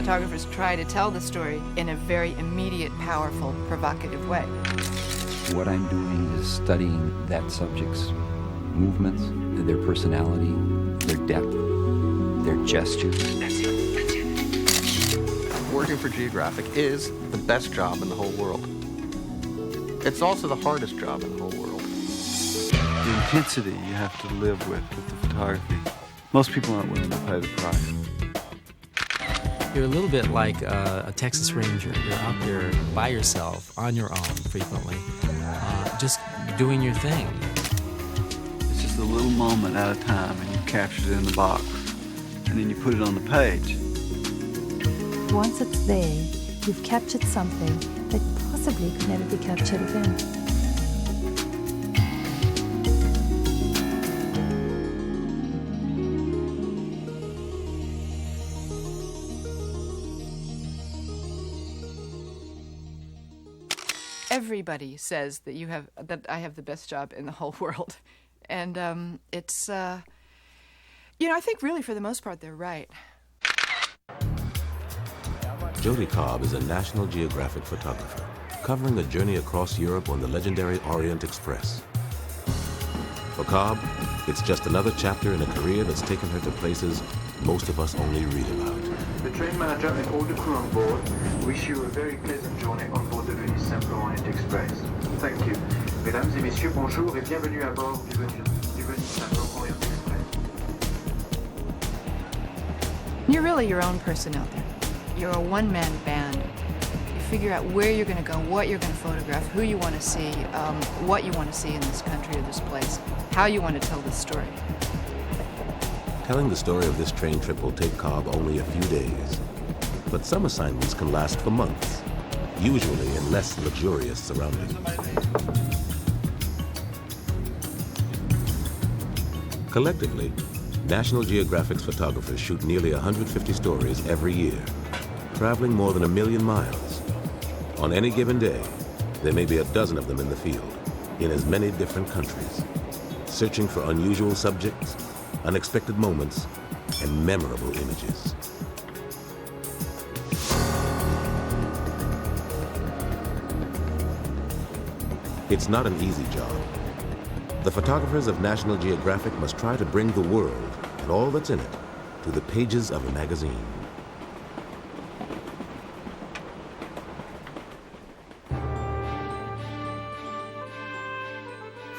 photographers try to tell the story in a very immediate, powerful, provocative way. What I'm doing is studying that subject's movements, their personality, their depth, their gestures. That's it. Working for Geographic is the best job in the whole world. It's also the hardest job in the whole world. The intensity you have to live with the photography. Most people aren't willing to pay the price. You're a little bit like a Texas Ranger. You're out there by yourself, on your own frequently, just doing your thing. It's just a little moment at a time, and you capture it in the box, and then you put it on the page. Once it's there, you've captured something that possibly could never be captured again. Everybody says that I have the best job in the whole world, and it's I think really for the most part they're right. Jody Cobb is a National Geographic photographer, covering a journey across Europe on the legendary Orient Express. For Cobb, it's just another chapter in a career that's taken her to places most of us only read about. The train manager and all the crew on board wish you a very pleasant journey on board the Venise Saint Orient Express. Thank you. Mesdames et messieurs, bonjour et bienvenue à bord du Venise Saint Orient Express. You're really your own person out there. You're a one-man band. You figure out where you're going to go, what you're going to photograph, who you want to see, what you want to see in this country or this place, how you want to tell this story. Telling the story of this train trip will take Cobb only a few days, but some assignments can last for months, usually in less luxurious surroundings. Collectively, National Geographic's photographers shoot nearly 150 stories every year, traveling more than 1 million miles. On any given day, there may be a dozen of them in the field, in as many different countries, searching for unusual subjects, unexpected moments, and memorable images. It's not an easy job. The photographers of National Geographic must try to bring the world and all that's in it to the pages of a magazine.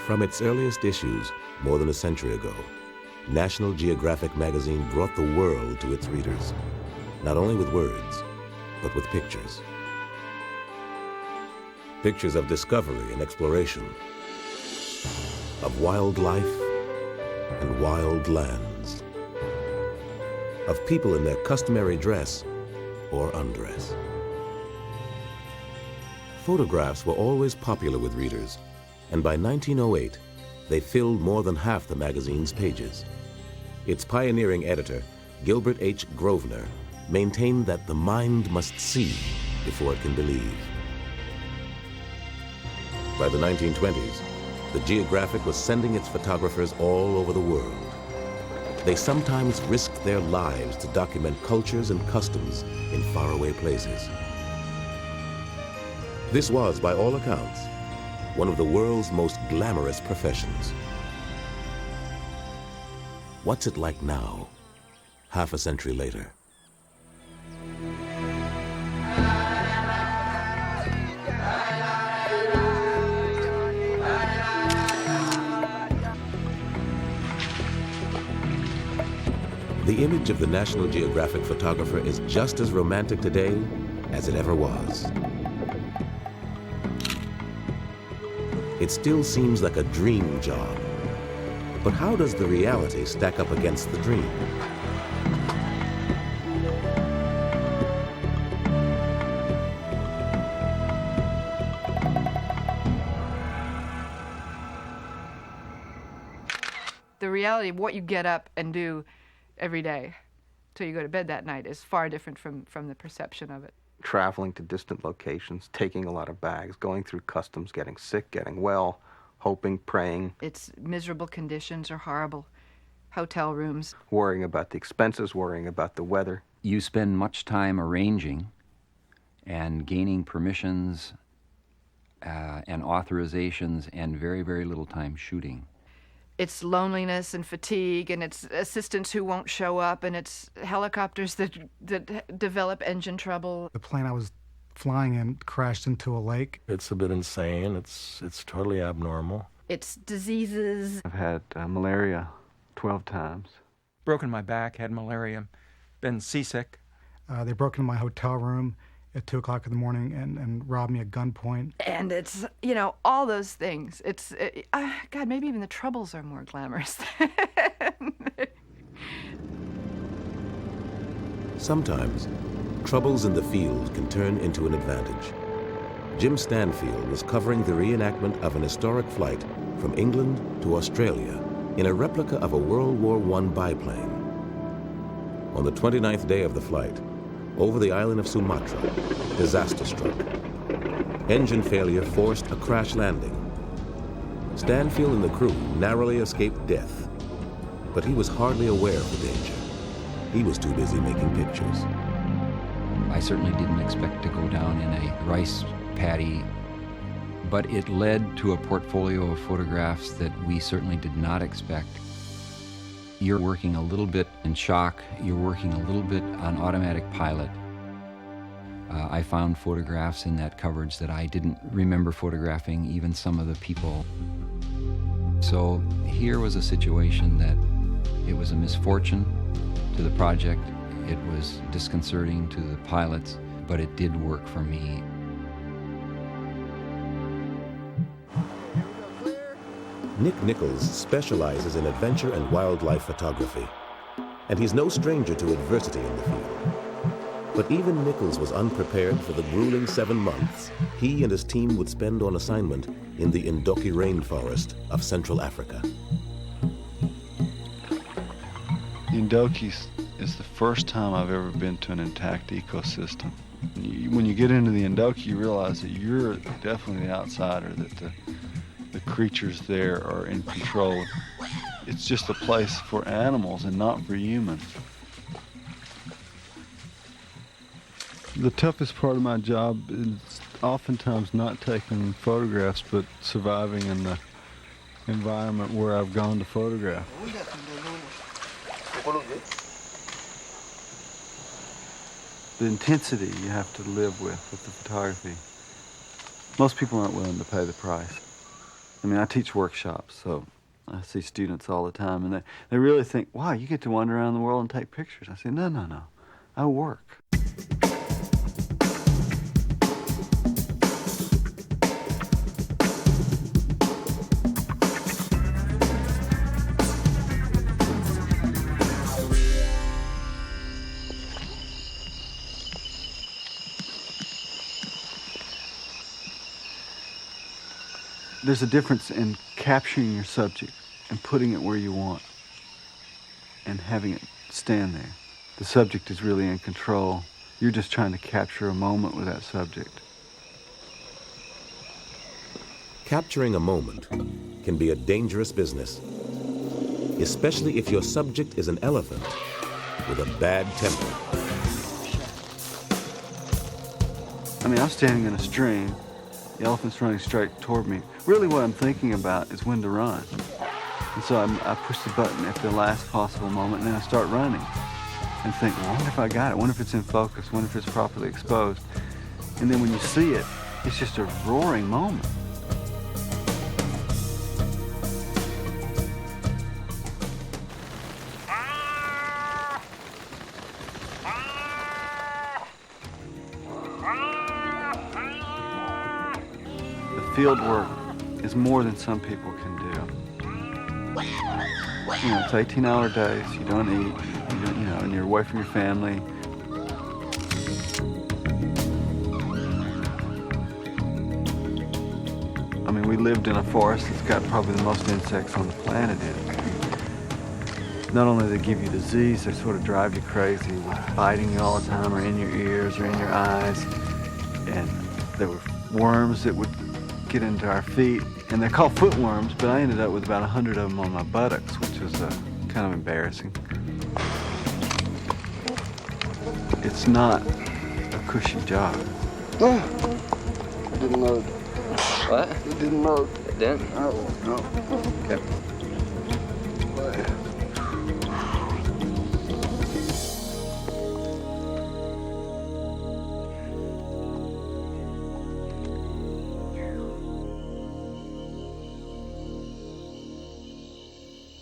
From its earliest issues, more than a century ago, National Geographic magazine brought the world to its readers, not only with words, but with pictures. Pictures of discovery and exploration, of wildlife and wild lands, of people in their customary dress or undress. Photographs were always popular with readers, and by 1908, they filled more than half the magazine's pages. Its pioneering editor, Gilbert H. Grosvenor, maintained that the mind must see before it can believe. By the 1920s, the Geographic was sending its photographers all over the world. They sometimes risked their lives to document cultures and customs in faraway places. This was, by all accounts, one of the world's most glamorous professions. What's it like now, half a century later? The image of the National Geographic photographer is just as romantic today as it ever was. It still seems like a dream job. But how does the reality stack up against the dream? The reality of what you get up and do every day till you go to bed that night is far different from the perception of it. Traveling to distant locations, taking a lot of bags, going through customs, getting sick, getting well, hoping, praying. It's miserable conditions or horrible hotel rooms. Worrying about the expenses, worrying about the weather, You spend much time arranging and gaining permissions and authorizations and very, very little time shooting. It's loneliness and fatigue, and it's assistants who won't show up, and it's helicopters that develop engine trouble. The plane I was flying in crashed into a lake. It's a bit insane. It's totally abnormal. It's diseases. I've had malaria 12 times. Broken my back, had malaria, been seasick. They broke into my hotel room at 2 o'clock in the morning and robbed me at gunpoint. And it's, you know, all those things. God, maybe even the troubles are more glamorous. Sometimes, troubles in the field can turn into an advantage. Jim Stanfield was covering the reenactment of an historic flight from England to Australia in a replica of a World War I biplane. On the 29th day of the flight, over the island of Sumatra, disaster struck. Engine failure forced a crash landing. Stanfield and the crew narrowly escaped death, but he was hardly aware of the danger. He was too busy making pictures. I certainly didn't expect to go down in a rice paddy, but it led to a portfolio of photographs that we certainly did not expect. You're working a little bit in shock, you're working a little bit on automatic pilot. I found photographs in that coverage that I didn't remember photographing, even some of the people. So here was a situation that it was a misfortune to the project, it was disconcerting to the pilots, but it did work for me. Nick Nichols specializes in adventure and wildlife photography, and he's no stranger to adversity in the field. But even Nichols was unprepared for the grueling 7 months he and his team would spend on assignment in the Ndoki rainforest of Central Africa. The Ndoki is the first time I've ever been to an intact ecosystem. When you get into the Ndoki, you realize that you're definitely the outsider, that the creatures there are in control. It's just a place for animals and not for humans. The toughest part of my job is oftentimes not taking photographs, but surviving in the environment where I've gone to photograph. The intensity you have to live with the photography. Most people aren't willing to pay the price. I mean, I teach workshops, so I see students all the time, and they really think, wow, you get to wander around the world and take pictures. I say, no, I work. There's a difference in capturing your subject and putting it where you want and having it stand there. The subject is really in control. You're just trying to capture a moment with that subject. Capturing a moment can be a dangerous business, especially if your subject is an elephant with a bad temper. I mean, I'm standing in a stream. The elephant's running straight toward me. Really what I'm thinking about is when to run. And so I push the button at the last possible moment, and then I start running. And think, well, I wonder if I got it. I wonder if it's in focus. I wonder if it's properly exposed. And then when you see it, it's just a roaring moment. Field work is more than some people can do. You know, it's 18-hour days, you don't eat, and you're away from your family. I mean, we lived in a forest that's got probably the most insects on the planet in it. Not only do they give you disease, they sort of drive you crazy with biting you all the time, or in your ears, or in your eyes. And there were worms that would get into our feet, and they're called footworms, but I ended up with about 100 of them on my buttocks, which was kind of embarrassing. it's not a cushy job. It didn't load. What? It didn't load. It didn't? Oh, no. Okay.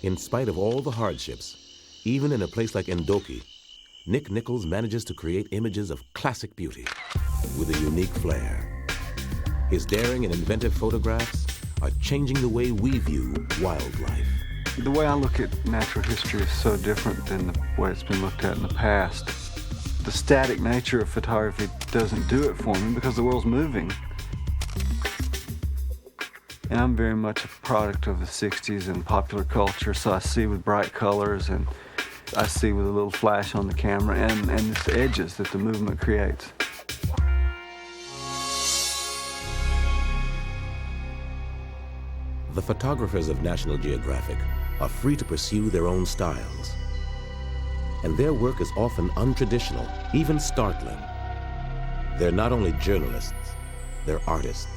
In spite of all the hardships, even in a place like Endoki, Nick Nichols manages to create images of classic beauty with a unique flair. His daring and inventive photographs are changing the way we view wildlife. The way I look at natural history is so different than the way it's been looked at in the past. The static nature of photography doesn't do it for me because the world's moving. And I'm very much a product of the 60s and popular culture, so I see with bright colors and I see with a little flash on the camera and its edges that the movement creates. The photographers of National Geographic are free to pursue their own styles. And their work is often untraditional, even startling. They're not only journalists, they're artists,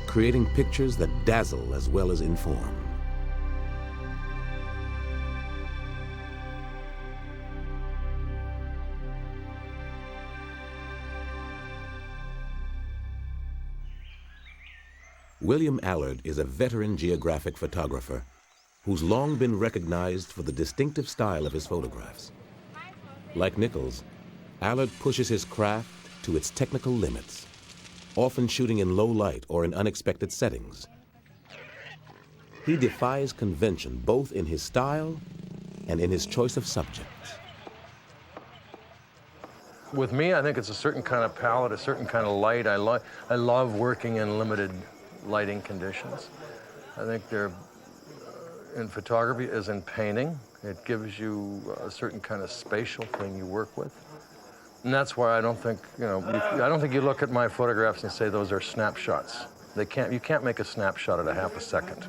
creating pictures that dazzle as well as inform. William Allard is a veteran geographic photographer who's long been recognized for the distinctive style of his photographs. Like Nichols, Allard pushes his craft to its technical limits, often shooting in low light or in unexpected settings. He defies convention both in his style and in his choice of subjects. With me, I think it's a certain kind of palette, a certain kind of light. I love working in limited lighting conditions. I think they're, in photography as in painting, it gives you a certain kind of spatial thing you work with. And that's why I don't think, I don't think you look at my photographs and say those are snapshots. You can't make a snapshot at a half a second.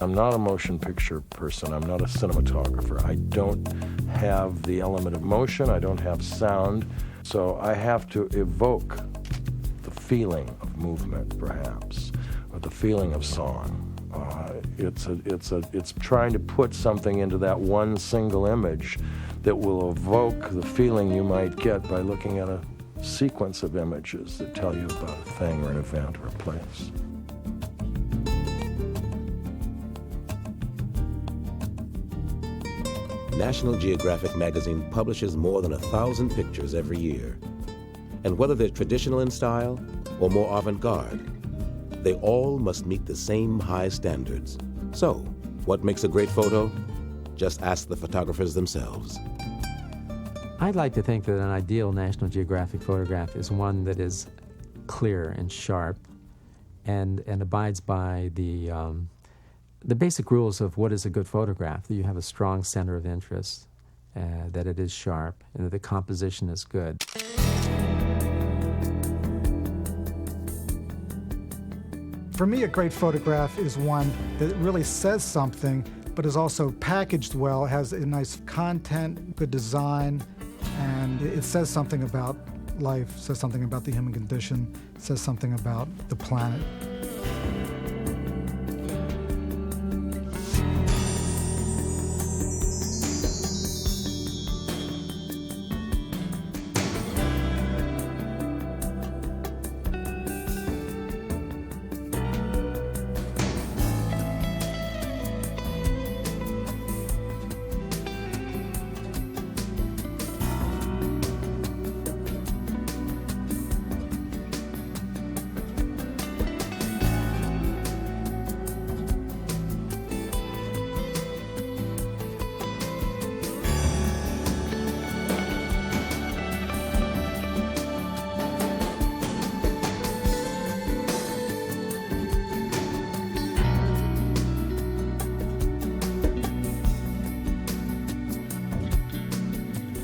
I'm not a motion picture person. I'm not a cinematographer. I don't have the element of motion. I don't have sound. So I have to evoke the feeling of movement, perhaps, or the feeling of song. It's trying to put something into that one single image that will evoke the feeling you might get by looking at a sequence of images that tell you about a thing or an event or a place. National Geographic magazine publishes more than 1,000 pictures every year. And whether they're traditional in style or more avant-garde, they all must meet the same high standards. So, what makes a great photo? Just ask the photographers themselves. I'd like to think that an ideal National Geographic photograph is one that is clear and sharp and abides by the basic rules of what is a good photograph, that you have a strong center of interest, that it is sharp, and that the composition is good. For me, a great photograph is one that really says something, but is also packaged well, has a nice content, good design, and it says something about life, says something about the human condition, says something about the planet.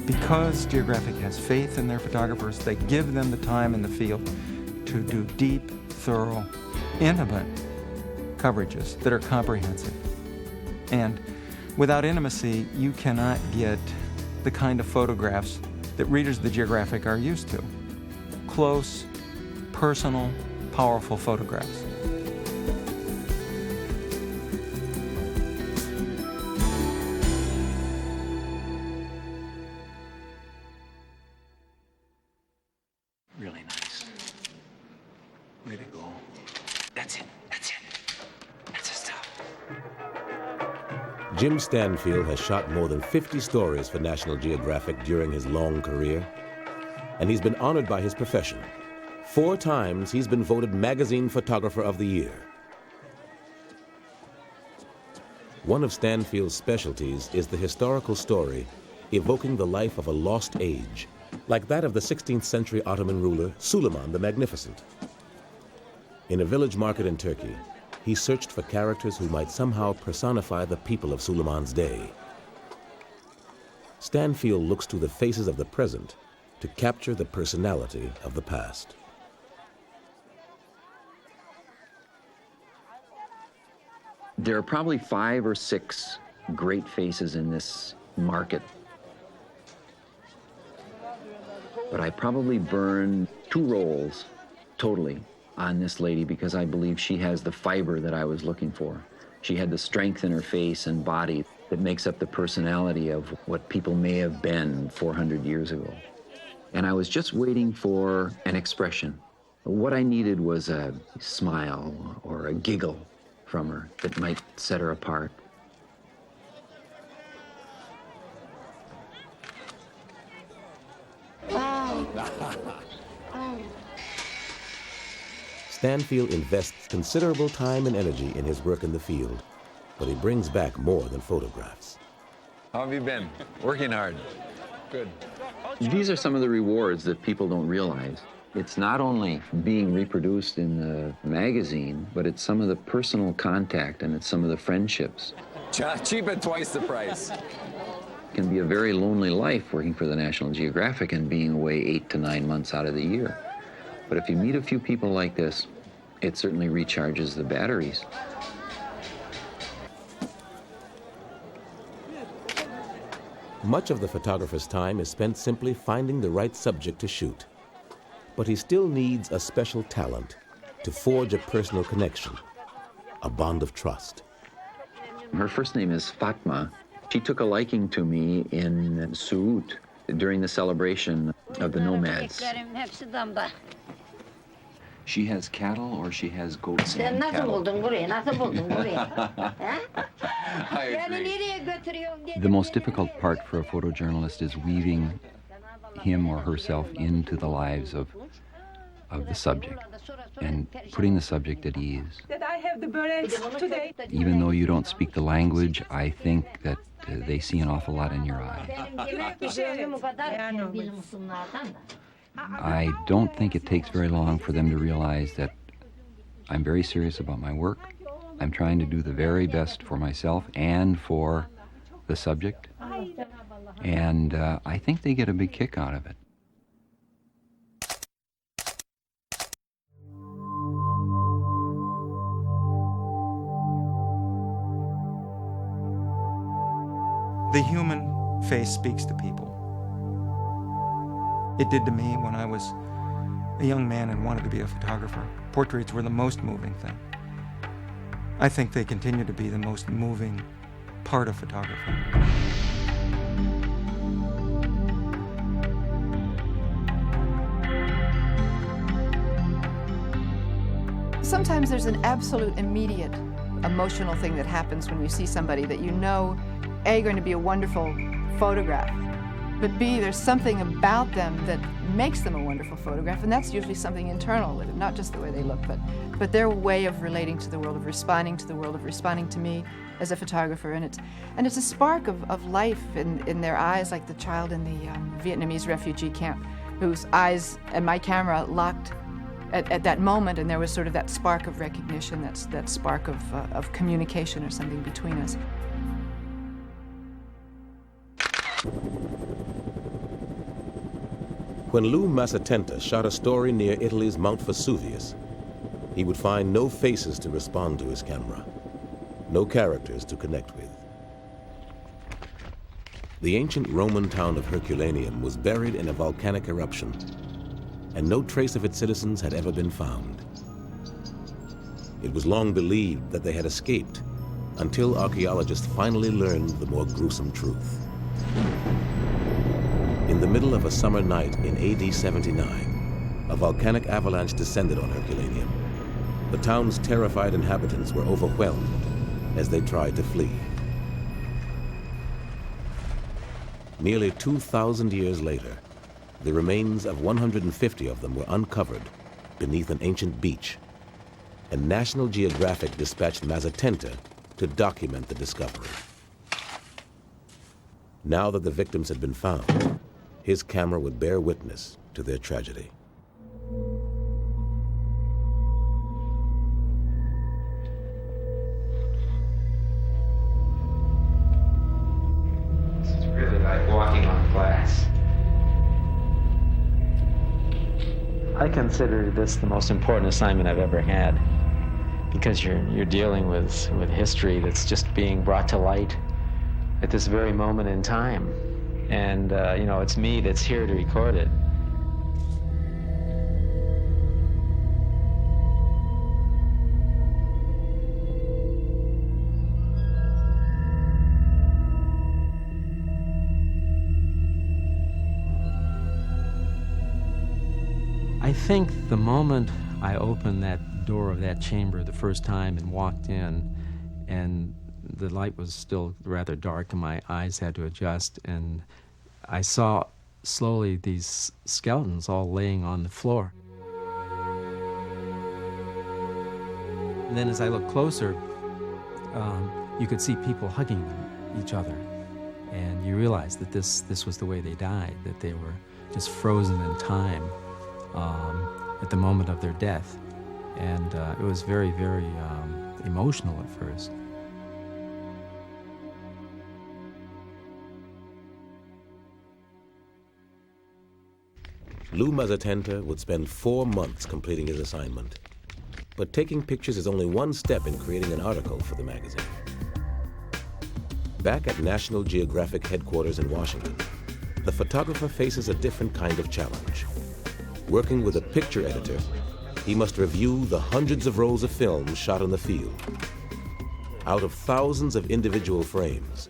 Because Geographic has faith in their photographers, they give them the time in the field to do deep, thorough, intimate coverages that are comprehensive. And Without intimacy, you cannot get the kind of photographs that readers of the Geographic are used to. Close, personal, powerful photographs. Really nice. Way to go. That's it. That's it. That's the stuff. Jim Stanfield has shot more than 50 stories for National Geographic during his long career, and he's been honored by his profession. 4 times he's been voted Magazine Photographer of the Year. One of Stanfield's specialties is the historical story evoking the life of a lost age, like that of the 16th century Ottoman ruler Suleiman the Magnificent. In a village market in Turkey, he searched for characters who might somehow personify the people of Suleiman's day. Stanfield looks to the faces of the present to capture the personality of the past. There are probably 5 or 6 great faces in this market. But I probably burn 2 rolls totally on this lady because I believe she has the fiber that I was looking for. She had the strength in her face and body that makes up the personality of what people may have been 400 years ago. And I was just waiting for an expression. What I needed was a smile or a giggle from her that might set her apart. Stanfield invests considerable time and energy in his work in the field, but he brings back more than photographs. How have you been? Working hard. Good. These are some of the rewards that people don't realize. It's not only being reproduced in the magazine, but it's some of the personal contact and it's some of the friendships. Cheap at twice the price. It can be a very lonely life working for the National Geographic and being away 8 to 9 months out of the year. But if you meet a few people like this, it certainly recharges the batteries. Much of the photographer's time is spent simply finding the right subject to shoot. But he still needs a special talent to forge a personal connection, a bond of trust. Her first name is Fatma. She took a liking to me in Suut during the celebration of the nomads. She has cattle or she has goats and cattle. The most difficult part for a photojournalist is weaving him or herself into the lives of the subject and putting the subject at ease. Did I have the berets today? Even though you don't speak the language, I think that they see an awful lot in your eyes. I don't think it takes very long for them to realize that I'm very serious about my work. I'm trying to do the very best for myself and for the subject. And I think they get a big kick out of it. The human face speaks to people. It did to me when I was a young man and wanted to be a photographer. Portraits were the most moving thing. I think they continue to be the most moving part of photography. Sometimes there's an absolute immediate emotional thing that happens when you see somebody that you know, A, going to be a wonderful photograph, but B, there's something about them that makes them a wonderful photograph, and that's usually something internal with it, not just the way they look, but their way of relating to the world, of responding to the world, of responding to me as a photographer, and it's a spark of life in their eyes, like the child in the Vietnamese refugee camp, whose eyes and my camera locked at that moment, and there was sort of that spark of recognition, that spark of communication or something between us. When Lou Massatenta shot a story near Italy's Mount Vesuvius, he would find no faces to respond to his camera, no characters to connect with. The ancient Roman town of Herculaneum was buried in a volcanic eruption, and no trace of its citizens had ever been found. It was long believed that they had escaped, until archaeologists finally learned the more gruesome truth. In the middle of a summer night in AD 79, a volcanic avalanche descended on Herculaneum. The town's terrified inhabitants were overwhelmed as they tried to flee. Nearly 2,000 years later, the remains of 150 of them were uncovered beneath an ancient beach, and National Geographic dispatched Mazatenta to document the discovery. Now that the victims had been found, his camera would bear witness to their tragedy. It's really like walking on glass. I consider this the most important assignment I've ever had, because you're dealing with history that's just being brought to light at this very moment in time. And, it's me that's here to record it. I think the moment I opened that door of that chamber the first time and walked in, and the light was still rather dark and my eyes had to adjust, and I saw slowly these skeletons all laying on the floor. And then as I looked closer, you could see people hugging each other. And you realized that this was the way they died, that they were just frozen in time at the moment of their death. And it was very, very emotional at first. Lou Mazatenta would spend 4 months completing his assignment. But taking pictures is only one step in creating an article for the magazine. Back at National Geographic headquarters in Washington, the photographer faces a different kind of challenge. Working with a picture editor, he must review the hundreds of rolls of film shot in the field. Out of thousands of individual frames,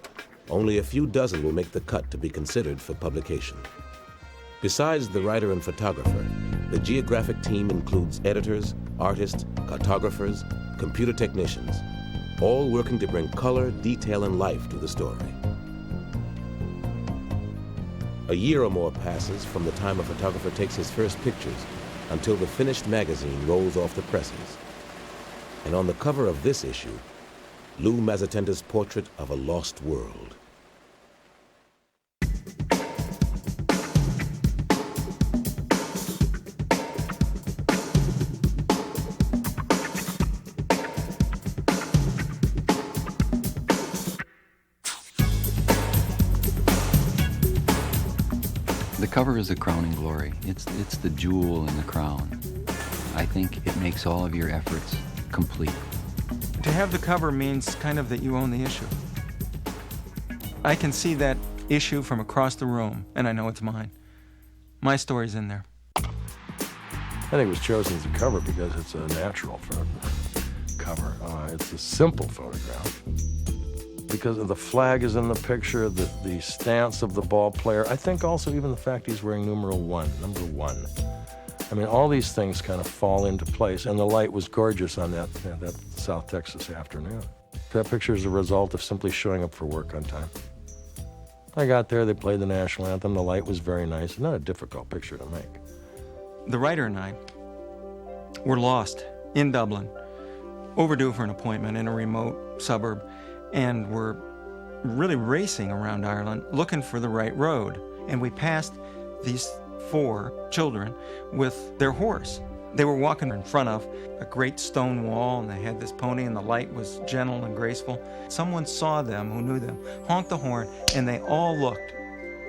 only a few dozen will make the cut to be considered for publication. Besides the writer and photographer, the Geographic team includes editors, artists, cartographers, computer technicians, all working to bring color, detail, and life to the story. A year or more passes from the time a photographer takes his first pictures until the finished magazine rolls off the presses. And on the cover of this issue, Lou Mazatenta's portrait of a lost world. The cover is a crowning glory. It's the jewel in the crown. I think it makes all of your efforts complete. To have the cover means kind of that you own the issue. I can see that issue from across the room, and I know it's mine. My story's in there. I think it was chosen as a cover because it's a natural cover. It's a simple photograph. Because of the flag is in the picture, the stance of the ball player. I think also even the fact he's wearing numeral 1, number 1. I mean, all these things kind of fall into place, and the light was gorgeous on that South Texas afternoon. That picture is a result of simply showing up for work on time. I got there, they played the national anthem, the light was very nice. It's not a difficult picture to make. The writer and I were lost in Dublin, overdue for an appointment in a remote suburb, and we're really racing around Ireland looking for the right road. And we passed these 4 children with their horse. They were walking in front of a great stone wall, and they had this pony, and the light was gentle and graceful. Someone saw them who knew them, honked the horn, and they all looked.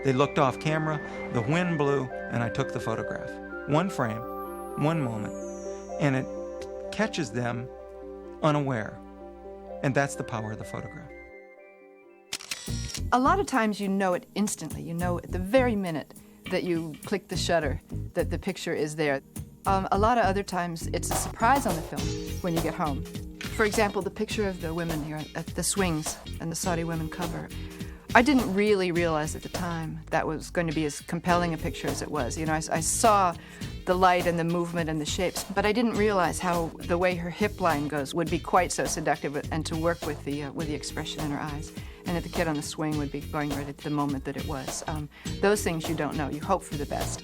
They looked off camera, the wind blew, and I took the photograph. 1 frame, 1 moment, and it catches them unaware. And that's the power of the photograph. A lot of times you know it instantly. You know at the very minute that you click the shutter that the picture is there. A lot of other times it's a surprise on the film when you get home. For example, the picture of the women here at the swings and the Saudi women cover. I didn't really realize at the time that was going to be as compelling a picture as it was. You know, I saw the light and the movement and the shapes, but I didn't realize how the way her hip line goes would be quite so seductive, and to work with the expression in her eyes, and that the kid on the swing would be going right at the moment that it was. Those things you don't know. You hope for the best.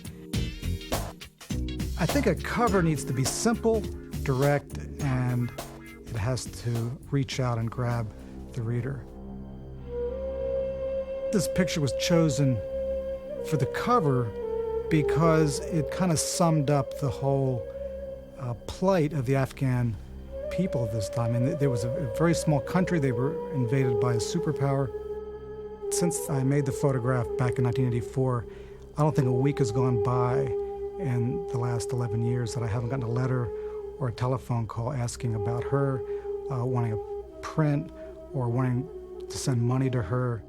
I think a cover needs to be simple, direct, and it has to reach out and grab the reader. This picture was chosen for the cover because it kind of summed up the whole plight of the Afghan people at this time. And there was a very small country. They were invaded by a superpower. Since I made the photograph back in 1984, I don't think a week has gone by in the last 11 years that I haven't gotten a letter or a telephone call asking about her, wanting a print, or wanting to send money to her.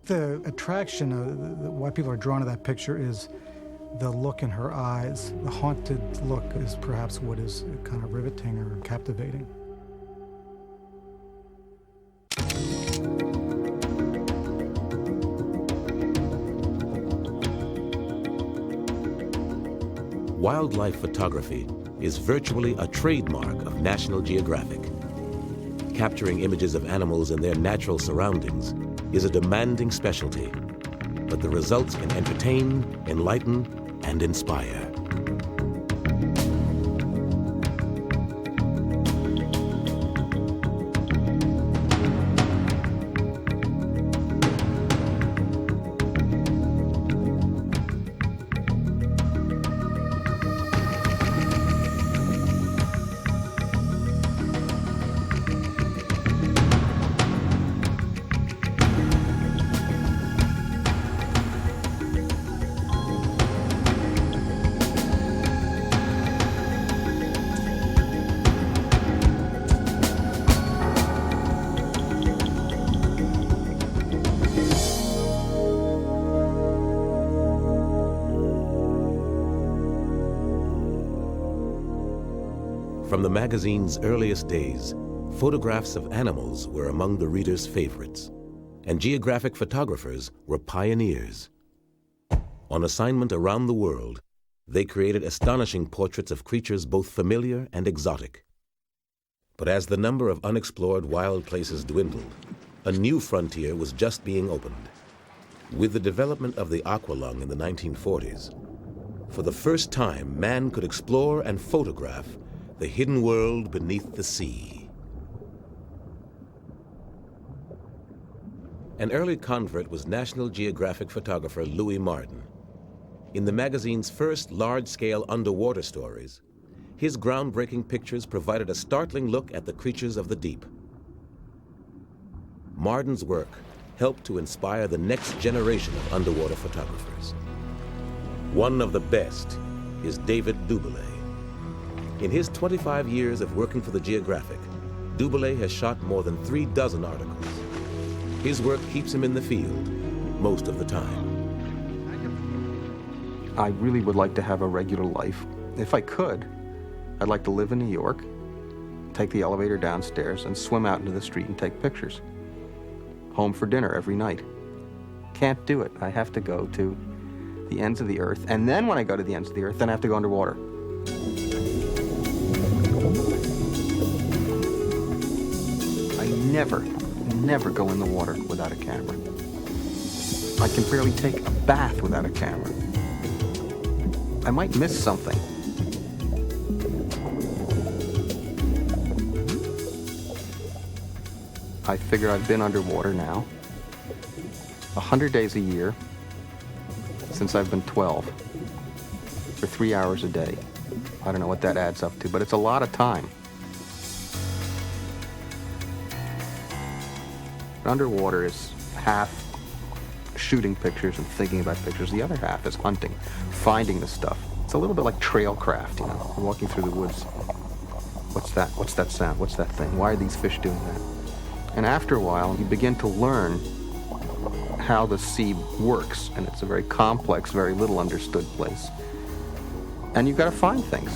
The attraction, why people are drawn to that picture, is the look in her eyes. The haunted look is perhaps what is kind of riveting or captivating. Wildlife photography is virtually a trademark of National Geographic. Capturing images of animals in their natural surroundings is a demanding specialty, but the results can entertain, enlighten, and inspire. From the magazine's earliest days, photographs of animals were among the readers' favorites, and geographic photographers were pioneers. On assignment around the world, they created astonishing portraits of creatures both familiar and exotic. But as the number of unexplored wild places dwindled, a new frontier was just being opened. With the development of the aqualung in the 1940s, for the first time, man could explore and photograph the hidden world beneath the sea. An early convert was National Geographic photographer Louis Martin. In the magazine's first large-scale underwater stories, his groundbreaking pictures provided a startling look at the creatures of the deep. Martin's work helped to inspire the next generation of underwater photographers. One of the best is David Duboulet. In his 25 years of working for the Geographic, Duboulet has shot more than 36 articles. His work keeps him in the field most of the time. I really would like to have a regular life. If I could, I'd like to live in New York, take the elevator downstairs, and swim out into the street and take pictures. Home for dinner every night. Can't do it. I have to go to the ends of the earth, and then when I go to the ends of the earth, then I have to go underwater. Never go in the water without a camera. I can barely take a bath without a camera. I might miss something. I figure I've been underwater now 100 days a year since I've been 12 for 3 hours a day. I don't know what that adds up to, but it's a lot of time. Underwater is half shooting pictures and thinking about pictures. The other half is hunting, finding the stuff. It's a little bit like trailcraft, you know, walking through the woods. What's that? What's that sound? What's that thing? Why are these fish doing that? And after a while, you begin to learn how the sea works, and it's a very complex, very little understood place. And you've got to find things.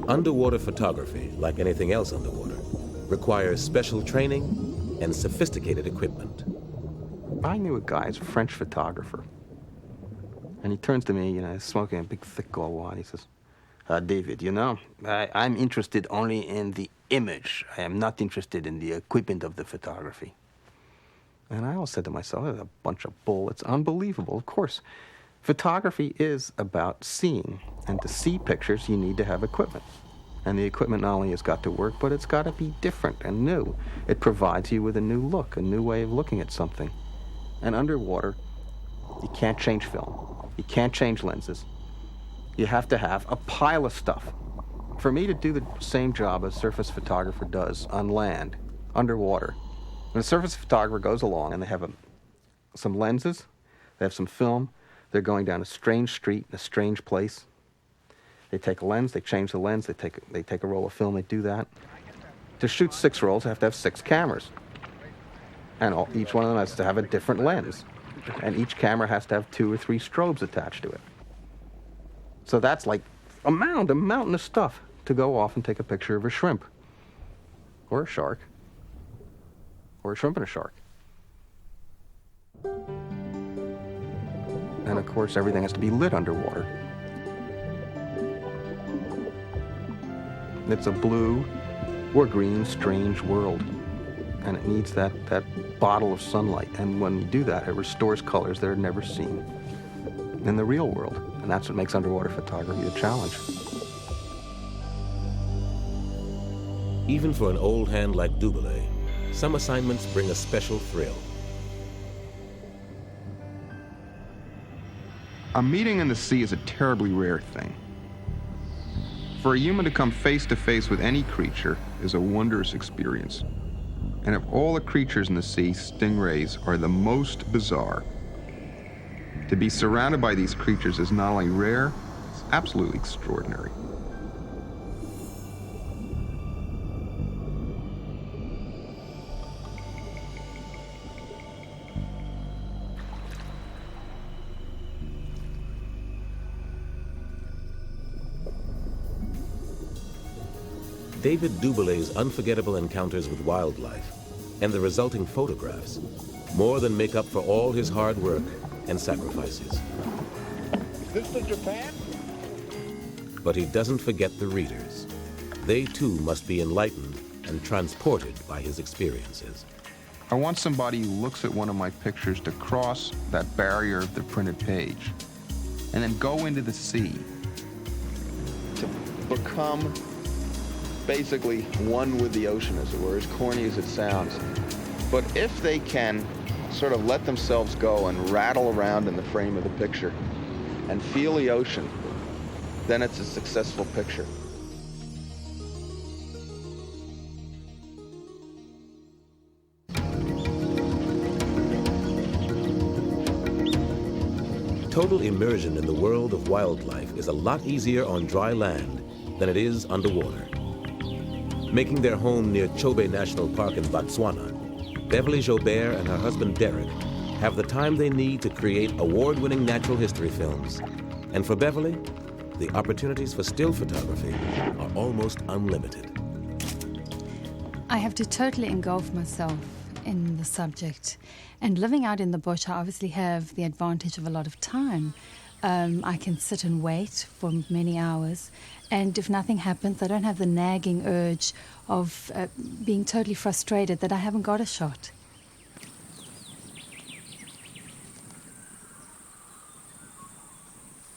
Underwater photography, like anything else underwater, requires special training and sophisticated equipment. I knew a guy, he's a French photographer. And he turns to me, smoking a big, thick Gaulois, and he says, David, I'm interested only in the image. I am not interested in the equipment of the photography. And I always said to myself, that's a bunch of bull. It's unbelievable. Of course, photography is about seeing. And to see pictures, you need to have equipment. And the equipment not only has got to work, but it's got to be different and new. It provides you with a new look, a new way of looking at something. And underwater, you can't change film. You can't change lenses. You have to have a pile of stuff. For me to do the same job a surface photographer does on land, underwater, when a surface photographer goes along and they have some lenses, they have some film, they're going down a strange street in a strange place. They take a lens, they change the lens, they take a roll of film, they do that. To shoot 6 rolls, they have to have 6 cameras. And each one of them has to have a different lens. And each camera has to have 2 or 3 strobes attached to it. So that's like a mountain of stuff to go off and take a picture of a shrimp, or a shark, or a shrimp and a shark. And of course, everything has to be lit underwater. It's a blue or green, strange world. And it needs that bottle of sunlight. And when you do that, it restores colors that are never seen in the real world. And that's what makes underwater photography a challenge. Even for an old hand like Dubélé, some assignments bring a special thrill. A meeting in the sea is a terribly rare thing. For a human to come face to face with any creature is a wondrous experience. And of all the creatures in the sea, stingrays are the most bizarre. To be surrounded by these creatures is not only rare, it's absolutely extraordinary. David Dubelé's unforgettable encounters with wildlife and the resulting photographs more than make up for all his hard work and sacrifices. Is this the Japan? But he doesn't forget the readers. They too must be enlightened and transported by his experiences. I want somebody who looks at one of my pictures to cross that barrier of the printed page and then go into the sea, to become basically one with the ocean, as it were, as corny as it sounds. But if they can sort of let themselves go and rattle around in the frame of the picture and feel the ocean, then it's a successful picture. Total immersion in the world of wildlife is a lot easier on dry land than it is underwater. Making their home near Chobe National Park in Botswana, Beverly Jobert and her husband Derek have the time they need to create award-winning natural history films. And for Beverly, the opportunities for still photography are almost unlimited. I have to totally engulf myself in the subject. And living out in the bush, I obviously have the advantage of a lot of time. I can sit and wait for many hours, and if nothing happens, I don't have the nagging urge of being totally frustrated that I haven't got a shot.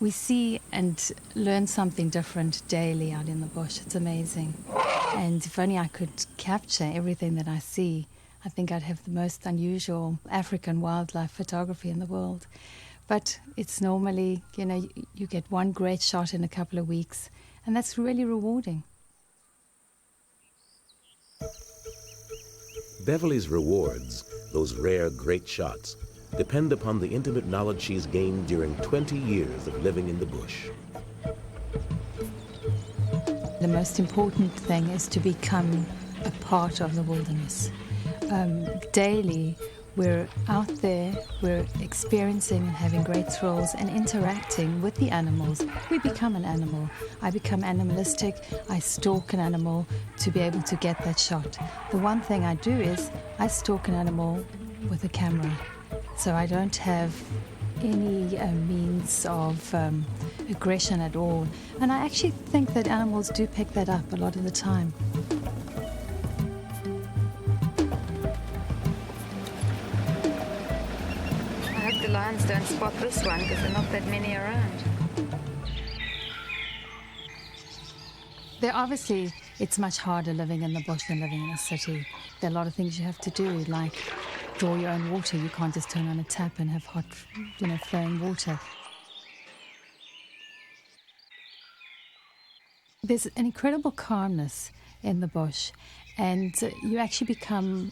We see and learn something different daily out in the bush. It's amazing. And if only I could capture everything that I see, I think I'd have the most unusual African wildlife photography in the world. But it's normally, you get one great shot in a couple of weeks, and that's really rewarding. Beverly's rewards, those rare great shots, depend upon the intimate knowledge she's gained during 20 years of living in the bush. The most important thing is to become a part of the wilderness. Daily, we're out there, we're experiencing and having great thrills and interacting with the animals. We become an animal. I become animalistic. I stalk an animal to be able to get that shot. The one thing I do is I stalk an animal with a camera. So I don't have any means of aggression at all. And I actually think that animals do pick that up a lot of the time. I hope the lions don't spot this one because there are not that many around. It's much harder living in the bush than living in a city. There are a lot of things you have to do, like draw your own water. You can't just turn on a tap and have hot, flowing water. There's an incredible calmness in the bush, and you actually become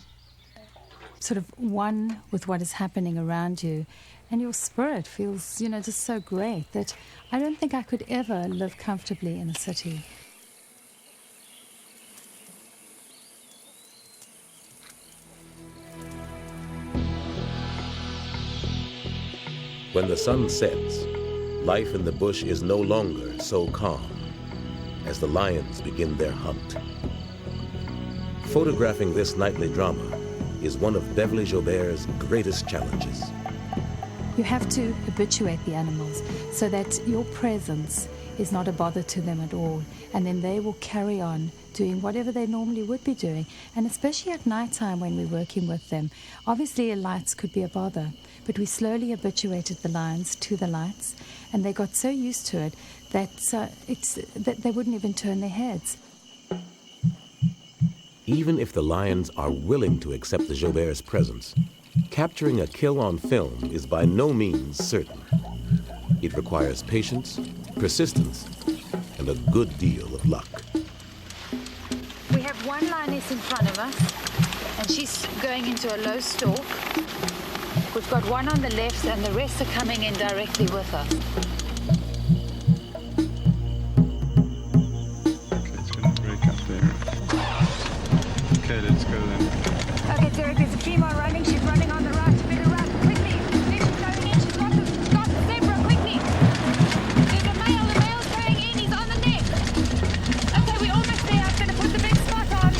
sort of one with what is happening around you, and your spirit feels, just so great that I don't think I could ever live comfortably in a city. When the sun sets, life in the bush is no longer so calm as the lions begin their hunt. Photographing this nightly drama is one of Beverly Joubert's greatest challenges. You have to habituate the animals so that your presence is not a bother to them at all, and then they will carry on doing whatever they normally would be doing. And especially at night time when we're working with them, obviously lights could be a bother, but we slowly habituated the lions to the lights, and they got so used to it that that they wouldn't even turn their heads. Even if the lions are willing to accept the Joubert's presence, capturing a kill on film is by no means certain. It requires patience, persistence, and a good deal of luck. We have one lioness in front of us, and she's going into a low stalk. We've got one on the left, and the rest are coming in directly with us. Okay, it's going to break up there. Okay, let's go then. Okay, Derek, there's a female running. She's running on the right. You better run quickly. There she's going in. She's got the zebra quickly. There's a male. The male's going in. He's on the neck. Okay, we're almost there. I'm going to put the big spot on.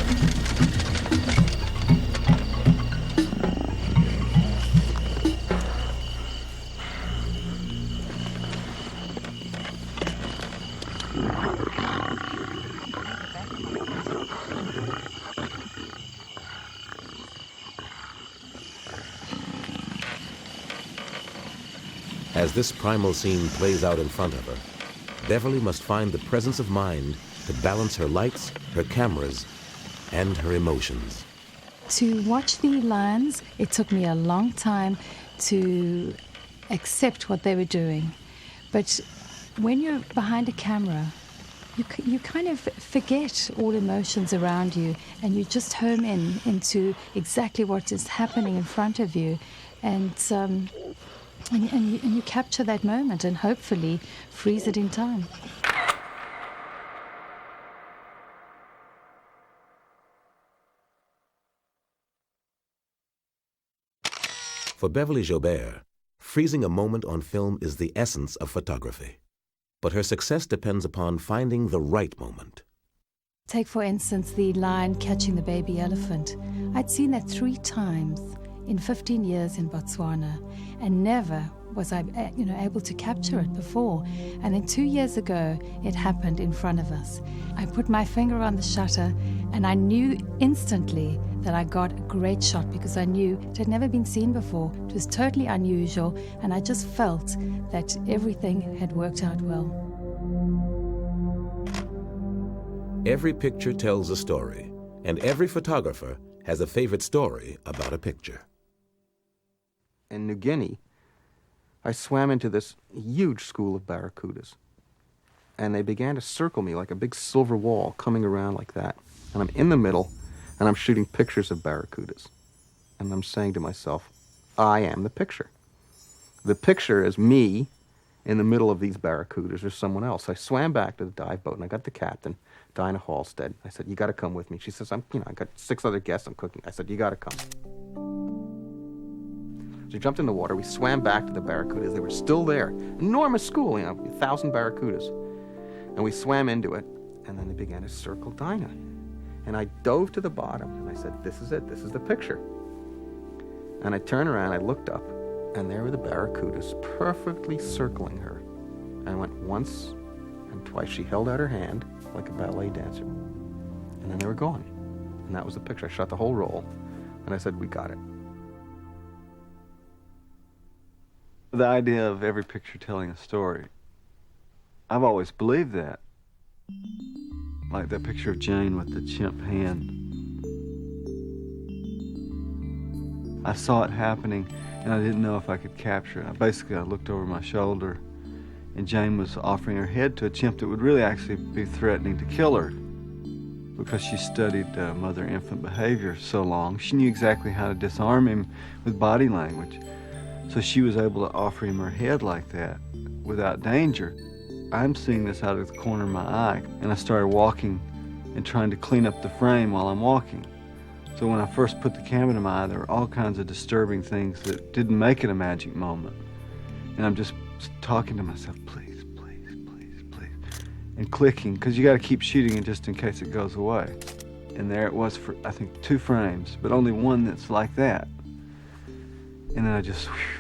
As this primal scene plays out in front of her, Beverly must find the presence of mind to balance her lights, her cameras, and her emotions. To watch the lions, it took me a long time to accept what they were doing. But when you're behind a camera, you kind of forget all emotions around you, and you just home into exactly what is happening in front of you, and you capture that moment and hopefully freeze it in time. For Beverly Joubert, freezing a moment on film is the essence of photography. But her success depends upon finding the right moment. Take, for instance, the lion catching the baby elephant. I'd seen that 3 times in 15 years in Botswana, and never was I able to capture it before. And then 2 years ago, it happened in front of us. I put my finger on the shutter, and I knew instantly that I got a great shot because I knew it had never been seen before. It was totally unusual, and I just felt that everything had worked out well. Every picture tells a story, and every photographer has a favorite story about a picture. In New Guinea, I swam into this huge school of barracudas, and they began to circle me like a big silver wall coming around like that. And I'm in the middle, and I'm shooting pictures of barracudas. And I'm saying to myself, I am the picture. The picture is me in the middle of these barracudas or someone else. I swam back to the dive boat, and I got the captain, Dinah Halstead. I said, you got to come with me. She says, I got 6 other guests I'm cooking. I said, you got to come. So we jumped in the water. We swam back to the barracudas. They were still there. Enormous school, 1,000 barracudas. And we swam into it, and then they began to circle Dinah. And I dove to the bottom, and I said, this is it. This is the picture. And I turned around, I looked up, and there were the barracudas perfectly circling her. I went once and twice. She held out her hand like a ballet dancer. And then they were gone. And that was the picture. I shot the whole roll, and I said, we got it. The idea of every picture telling a story, I've always believed that. Like that picture of Jane with the chimp hand. I saw it happening, and I didn't know if I could capture it. Basically, I looked over my shoulder, and Jane was offering her head to a chimp that would really actually be threatening to kill her. Because she studied mother-infant behavior so long, she knew exactly how to disarm him with body language. So she was able to offer him her head like that without danger. I'm seeing this out of the corner of my eye, and I started walking and trying to clean up the frame while I'm walking. So when I first put the camera to my eye, there were all kinds of disturbing things that didn't make it a magic moment. And I'm just talking to myself, please, please, please, please, and clicking, because you got to keep shooting it just in case it goes away. And there it was for, I think, 2 frames, but only one that's like that. And then I just, whew.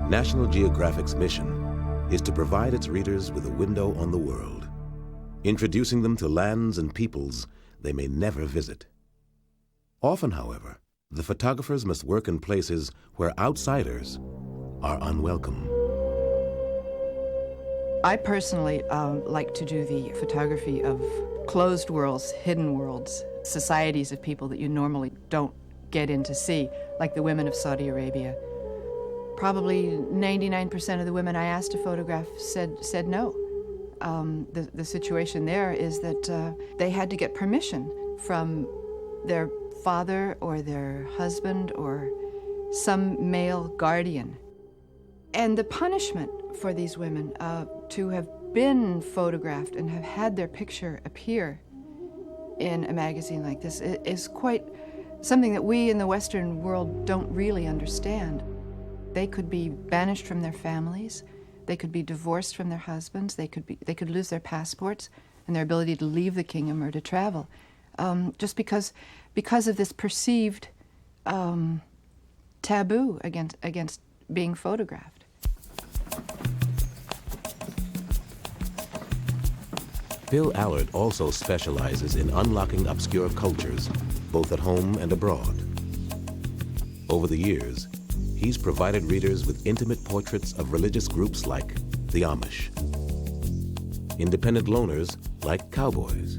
National Geographic's mission is to provide its readers with a window on the world, introducing them to lands and peoples they may never visit. Often, however, the photographers must work in places where outsiders are unwelcome. I personally like to do the photography of closed worlds, hidden worlds, societies of people that you normally don't get in to see, like the women of Saudi Arabia. Probably 99% of the women I asked to photograph said no. The situation there is that they had to get permission from their father or their husband or some male guardian. And the punishment for these women to have been photographed and have had their picture appear in a magazine like this is quite something that we in the Western world don't really understand. They could be banished from their families, they could be divorced from their husbands, they could lose their passports and their ability to leave the kingdom or to travel, just because of this perceived taboo against being photographed. Bill Allard also specializes in unlocking obscure cultures, both at home and abroad. Over the years, he's provided readers with intimate portraits of religious groups like the Amish, independent loners like cowboys,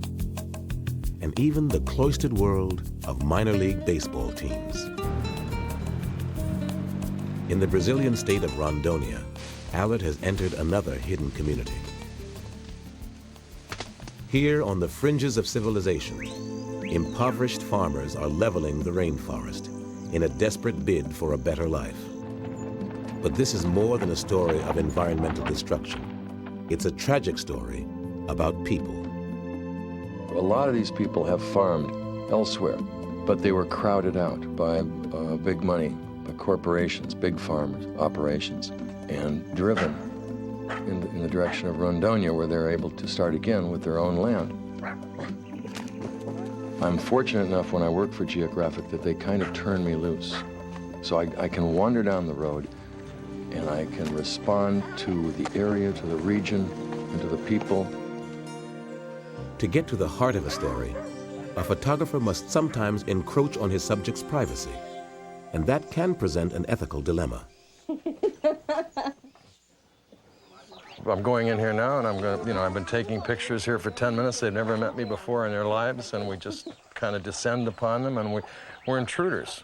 and even the cloistered world of minor league baseball teams. In the Brazilian state of Rondônia, Allard has entered another hidden community. Here, on the fringes of civilization, impoverished farmers are leveling the rainforest in a desperate bid for a better life. But this is more than a story of environmental destruction. It's a tragic story about people. A lot of these people have farmed elsewhere, but they were crowded out by big money, by corporations, big farm operations, and driven in the direction of Rondônia, where they're able to start again with their own land. I'm fortunate enough when I work for Geographic that they kind of turn me loose. So I can wander down the road and I can respond to the area, to the region, and to the people. To get to the heart of a story, a photographer must sometimes encroach on his subject's privacy, and that can present an ethical dilemma. I'm going in here now, and I'm going to, I've been taking pictures here for 10 minutes. They've never met me before in their lives, and we just kind of descend upon them, and we're intruders.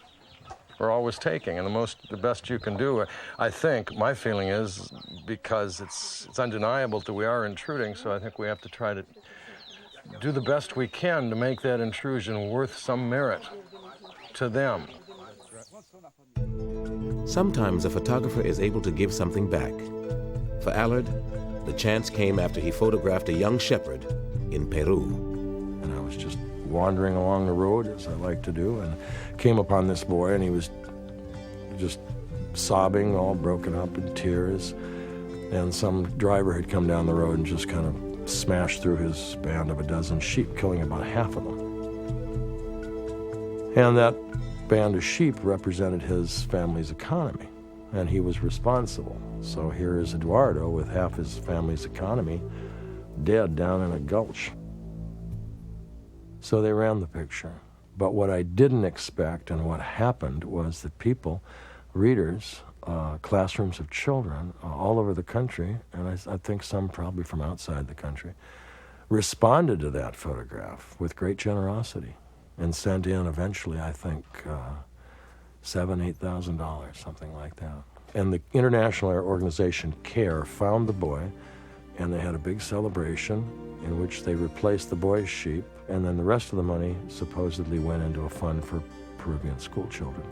We're always taking, and the best you can do, I think, my feeling is, because it's undeniable that we are intruding, so I think we have to try to do the best we can to make that intrusion worth some merit to them. Sometimes a photographer is able to give something back. For Allard, the chance came after he photographed a young shepherd in Peru. And I was just wandering along the road, as I like to do, and came upon this boy, and he was just sobbing, all broken up in tears. And some driver had come down the road and just kind of smashed through his band of a dozen sheep, killing about half of them. And that band of sheep represented his family's economy, and he was responsible. So here is Eduardo with half his family's economy dead down in a gulch. So they ran the picture. But what I didn't expect and what happened was that people, readers, classrooms of children all over the country, and I think some probably from outside the country, responded to that photograph with great generosity and sent in eventually, I think, $7,000, $8,000, something like that. And the international organization CARE found the boy, and they had a big celebration in which they replaced the boy's sheep, and then the rest of the money supposedly went into a fund for Peruvian school children.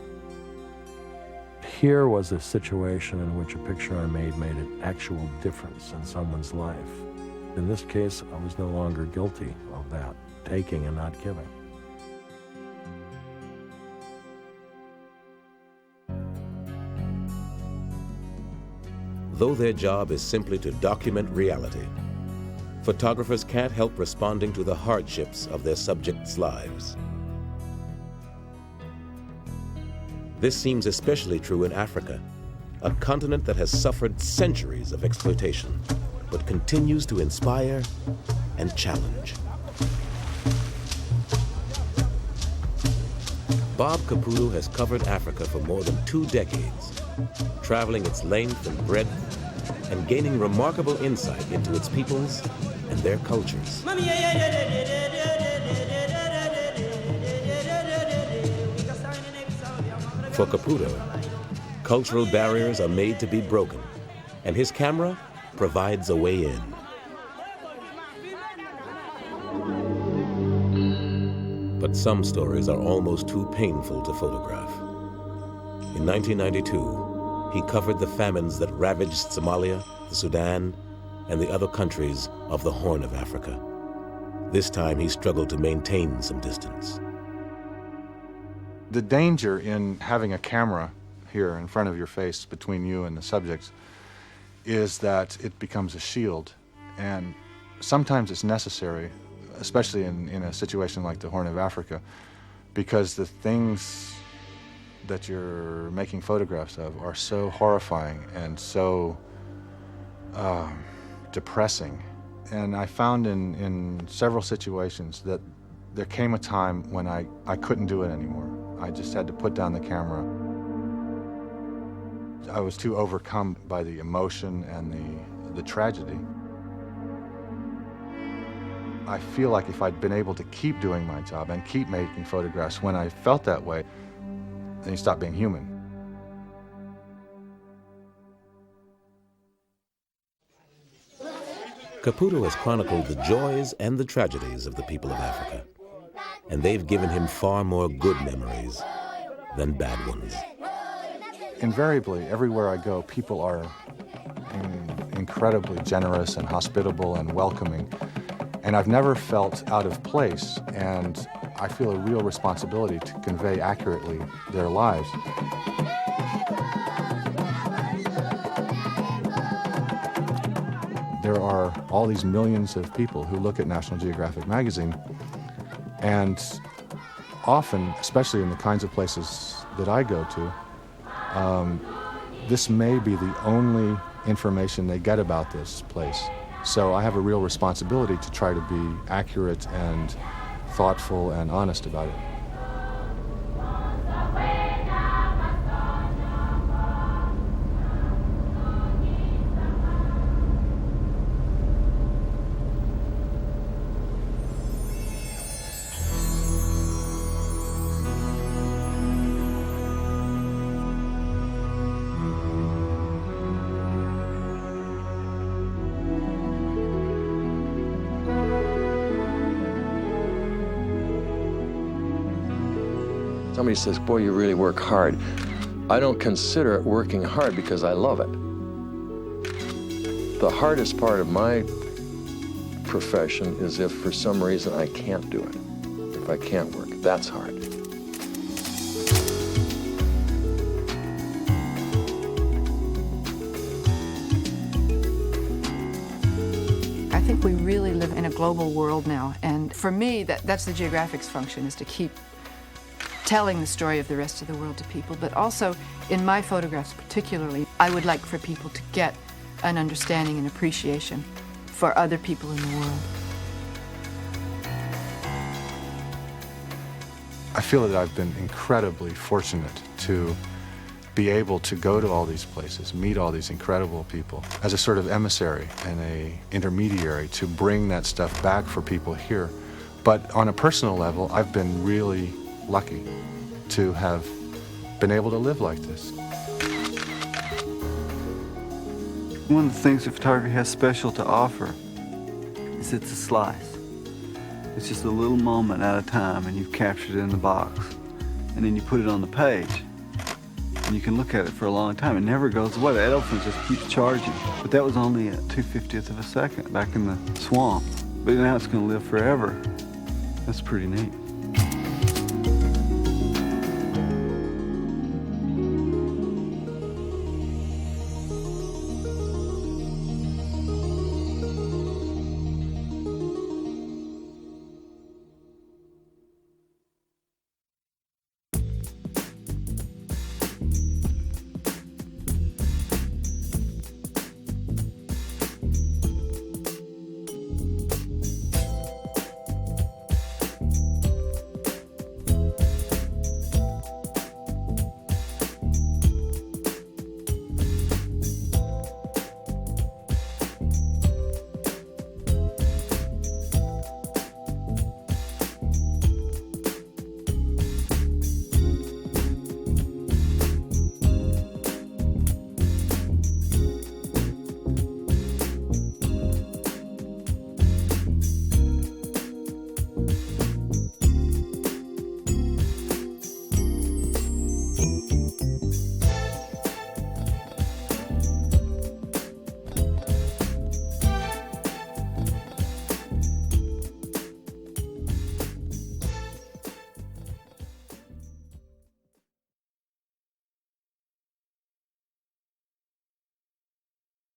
Here was a situation in which a picture I made an actual difference in someone's life. In this case, I was no longer guilty of that, taking and not giving. Though their job is simply to document reality, photographers can't help responding to the hardships of their subjects' lives. This seems especially true in Africa, a continent that has suffered centuries of exploitation, but continues to inspire and challenge. Bob Caputo has covered Africa for more than 2 decades, traveling its length and breadth and gaining remarkable insight into its peoples and their cultures. For Caputo, cultural barriers are made to be broken, and his camera provides a way in. But some stories are almost too painful to photograph. In 1992, he covered the famines that ravaged Somalia, the Sudan, and the other countries of the Horn of Africa. This time he struggled to maintain some distance. The danger in having a camera here in front of your face between you and the subjects is that it becomes a shield, and sometimes it's necessary, especially in a situation like the Horn of Africa, because the things that you're making photographs of are so horrifying and so depressing. And I found in several situations that there came a time when I couldn't do it anymore. I just had to put down the camera. I was too overcome by the emotion and the tragedy. I feel like if I'd been able to keep doing my job and keep making photographs when I felt that way, then you stop being human. Caputo has chronicled the joys and the tragedies of the people of Africa, and they've given him far more good memories than bad ones. Invariably, everywhere I go, people are incredibly generous and hospitable and welcoming, and I've never felt out of place, and I feel a real responsibility to convey accurately their lives. There are all these millions of people who look at National Geographic magazine, and often, especially in the kinds of places that I go to, this may be the only information they get about this place. So I have a real responsibility to try to be accurate and thoughtful and honest about it. Somebody says, boy, you really work hard. I don't consider it working hard because I love it. The hardest part of my profession is if for some reason I can't do it. If I can't work, that's hard. I think we really live in a global world now, and for me, that's the Geographic's function, is to keep telling the story of the rest of the world to people, but also in my photographs particularly, I would like for people to get an understanding and appreciation for other people in the world. I feel that I've been incredibly fortunate to be able to go to all these places, meet all these incredible people as a sort of emissary and a intermediary to bring that stuff back for people here. But on a personal level, I've been really lucky to have been able to live like this. One of the things that photography has special to offer is it's a slice. It's just a little moment at a time, and you've captured it in the box. And then you put it on the page, and you can look at it for a long time. It never goes away. The elephant just keeps charging. But that was only at 2/50th of a second back in the swamp. But now it's going to live forever. That's pretty neat.